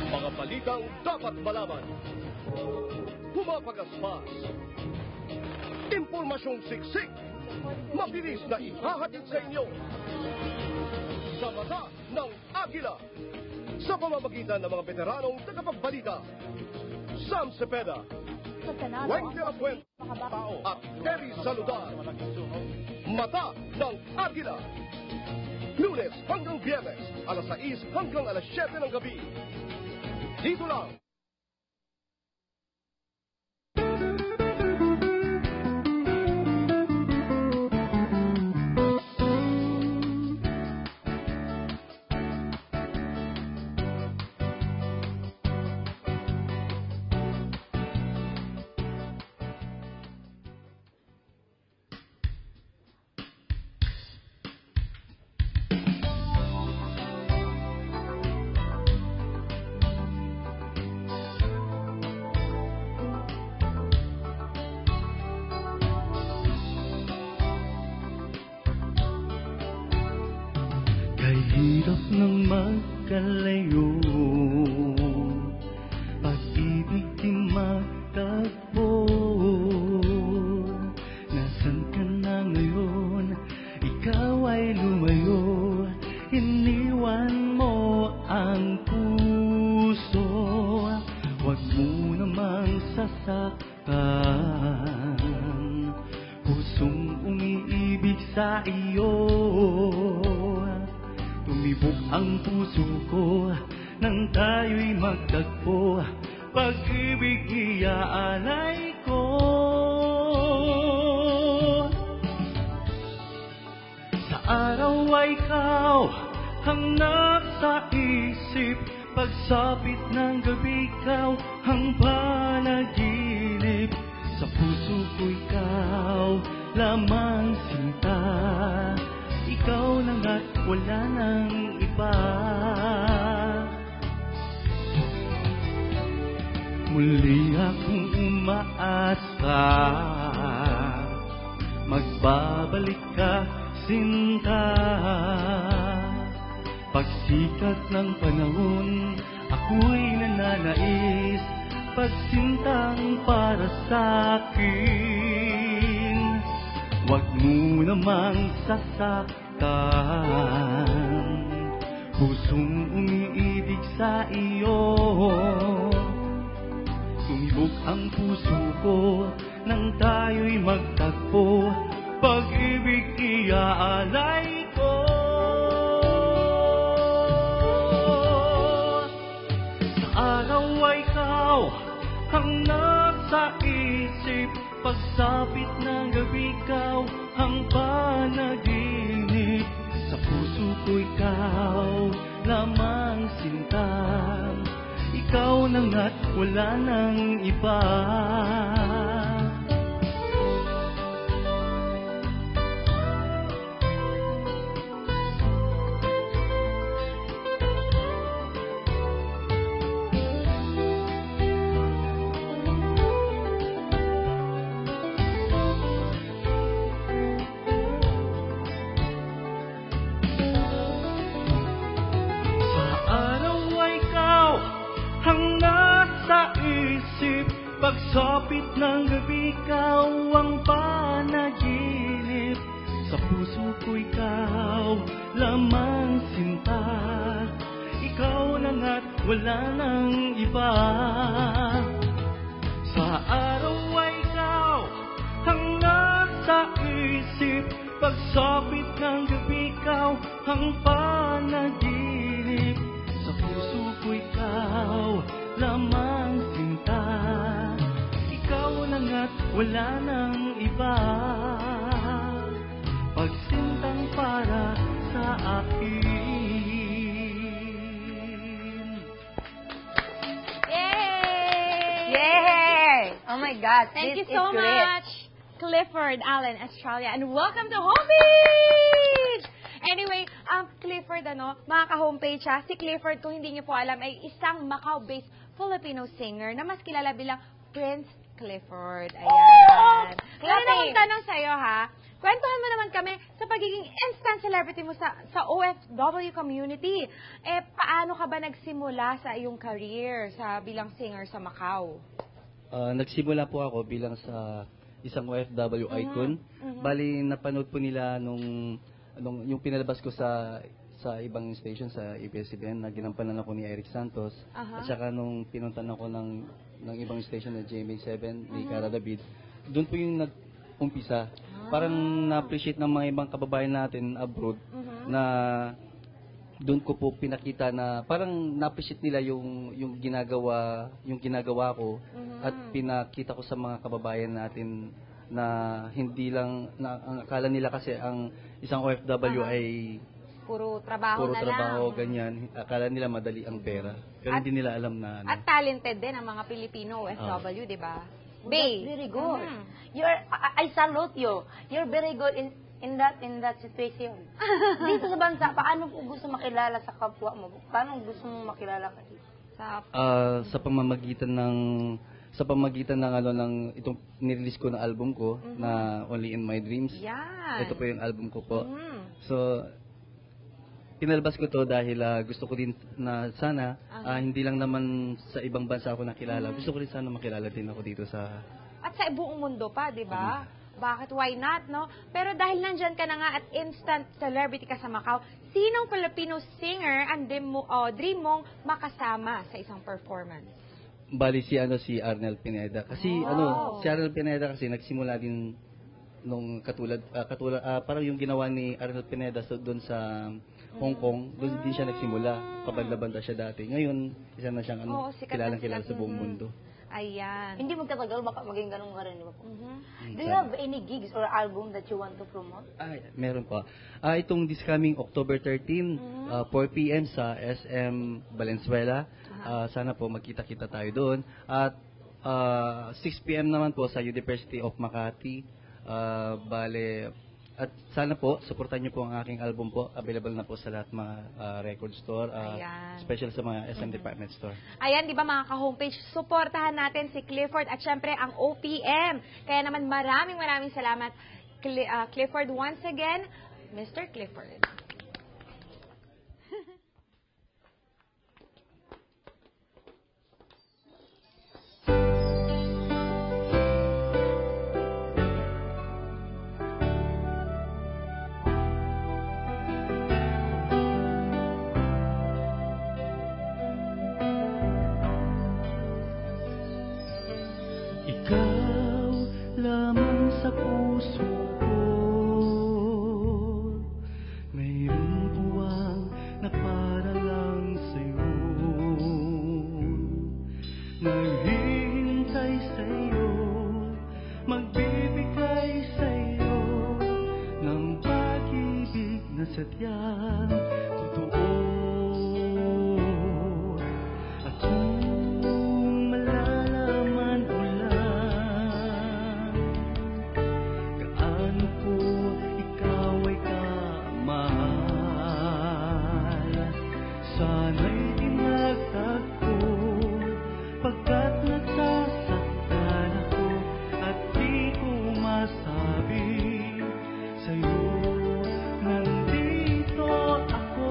Mga balitang dapat malaman. Pumapagaspas. Impormasyong siksik. Mabilis na ihahatid sa inyo. Sa mata ng Agila. Sa pamamagitan ng mga veteranong tagapagbalita. Sam Cepeda, Weng de la Fuente at Terry Saludar. Mata ng Agila. Lunes hanggang Biyernes, alas 6 hanggang alas 7 ng gabi. Dito lang. Kahirap ng magkalayo, pag-ibig di magtagpo. Nasaan ka na ngayon? Ikaw ay lumayo, iniwan mo ang puso. Huwag mo namang sasaktan pusong umiibig sa iyo. Tumibok ang puso ko nang tayo'y magtagpo. Pag-ibig iaalay ko. Sa araw ay ikaw hanap sa isip. Pagsapit ng gabi ikaw ang panaginip. Sa puso ko ikaw lamang sinta. Ikaw lang at wala nang iba. Muli akong umaasa, magbabalik ka sinta. Pagsikat ng panahon, ako'y nananais pagsintang para sa'kin. Huwag mo namang sasaktan pusong umiibig sa iyo. Tumibok ang puso ko nang tayo'y magtagpo. Pag-ibig iaalay ko. Sa araw ay ikaw ang nasa isip. Pagsapit ng gabi ikaw ang panaginip. Sa puso ko ikaw lamang sinta. Ikaw nang at wala nang iba. Pagsapit ng gabi ikaw ang panaginip. Sa puso ko ikaw lamang sinta. Ikaw lang at wala nang iba. Sa araw ay ikaw ang nasa isip. Pagsapit ng gabi ikaw ang panaginip. Sa puso ko ikaw lamang sinta. At wala nang iba. Pagsintang para sa akin. Yay! Yay! Oh my God, Thank you this so is great. much, Clifford Allen, Australia, and welcome to Homepage! Anyway, Clifford, mga ka-homepage ha, si Clifford, kung hindi niyo po alam, ay isang Macau-based Filipino singer na mas kilala bilang Prince Clifford. Ayan. Clapping. Ngayon na magtanong sa'yo, ha? Kwentuhan mo naman kami sa pagiging instant celebrity mo sa OFW community. Eh, paano ka ba nagsimula sa iyong career sa bilang singer sa Macau? Nagsimula po ako bilang sa isang OFW icon. Bali, napanood po nila nung yung pinalabas ko sa ibang station sa ABS-CBN na ginampanan ako ni Eric Santos. At saka nung pinuntan ako ng ibang station na GMA7 ni Cara David, doon po yung nag-umpisa. Parang na-appreciate ng mga ibang kababayan natin abroad na doon ko po pinakita na parang na-appreciate nila yung ginagawa ko at pinakita ko sa mga kababayan natin na hindi lang ang akala nila kasi ang isang OFW ay Puro trabaho na lang. ganyan. Akala nila madali ang pera. Pero hindi nila alam na At talented din ang mga Pilipino OFW, di ba? Bay. That's very good. I salute you. You're very good in that situation. Dito sa bansa, paano po gusto makilala sa kapwa mo? Paano gusto mo makilala ka dito? sa pamamagitan ng itong nirelease ko na album ko na Only in My Dreams. Yan. Ito po yung album ko po. So pinalabas ko to dahil gusto ko din na sana hindi lang naman sa ibang bansa ako nakilala. Gusto ko rin sana makilala din ako dito sa At sa buong mundo pa, di ba? Bakit? Why not, no? Pero dahil nandyan ka na nga at instant celebrity ka sa Macau, sinong Filipino singer ang dream mong makasama sa isang performance? Bali si Arnel Pineda. Kasi si Arnel Pineda kasi nagsimula din nung katulad parang yung ginawa ni Arnel Pineda doon sa Hong Kong, doon din siya nagsimula. Pabanda-banda siya dati. Ngayon, isa na siyang kilalang-kilala sa buong mundo. Ayan. Hindi magtatagal, baka maging ganun ka rin, di ba po? Do you have any gigs or album that you want to promote? Meron pa. Itong this coming October 13, 4 p.m. sa SM Valenzuela. Sana po magkita-kita tayo doon. At 6 p.m. naman po sa University of Makati. At sana po, supportan niyo po ang aking album po. Available na po sa lahat mga record store. Special sa mga SM department store. Ayan, di ba mga ka-homepage, supportahan natin si Clifford at syempre ang OPM. Kaya naman maraming salamat, Clifford, once again, Mr. Clifford. Ikaw lamang sa puso ko, mayroong buwang na para lang sa'yo. Naghihintay sa'yo, magbibigay sa'yo ng pag-ibig na sadyang totoo. At kung malalaman mo lang gaano ko ikaw ay kamahal, sana'y dinagtagpo pagkat nasasaktan ako at di ko masabi sa'yo. Nandito ako,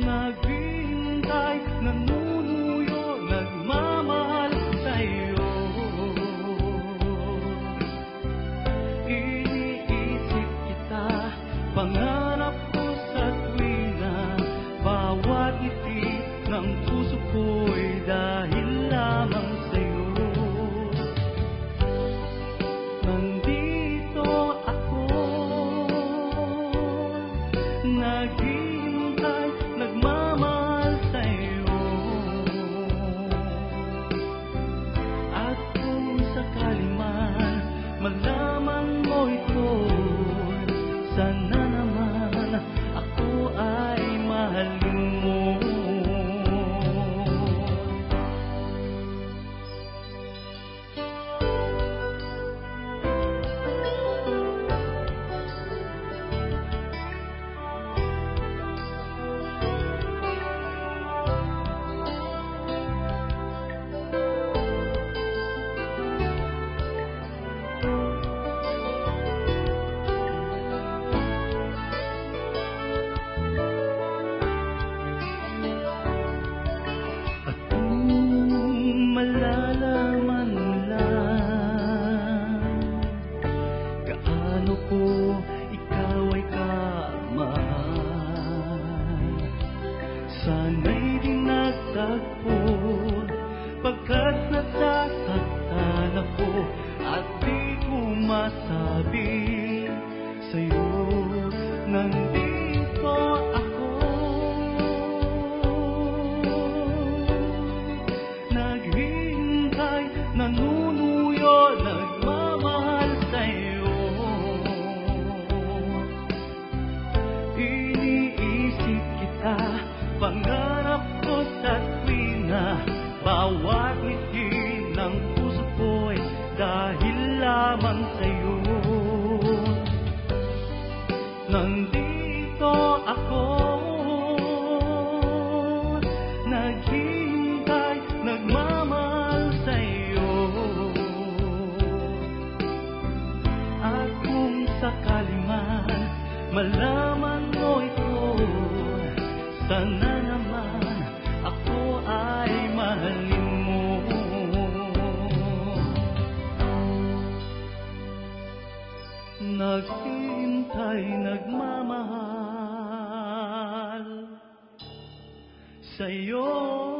naghihintay, nanunuyo, nagmamahal sa'yo. Iniisip kita, pangarap ko sa tuwina, bawat ngiti ng puso ko'y dahil lamang sa'yo. Nandito ako, naghihintay, nagmamahal sa'yo. At kung sakali man malaman mo ito, sana naman ako ay mahalin mo. sana'y di nagtagpo, pagkat nasasaktan ako at di ko masabi sa'yo, nandito ako. Naghihintay, nanunuyo, nagmamahal sa'yo. Iniisip kita, pangarap ko sa tuwina, bawat ngiti ng puso ko'y dahil lamang sa'yo. Nandito ako, naghihintay, nagmamahal sa'yo. At kung sakali man malaman mo ito, sana naman ako ay mahalin mo. Naghihintay, nagmamahal sa'yo.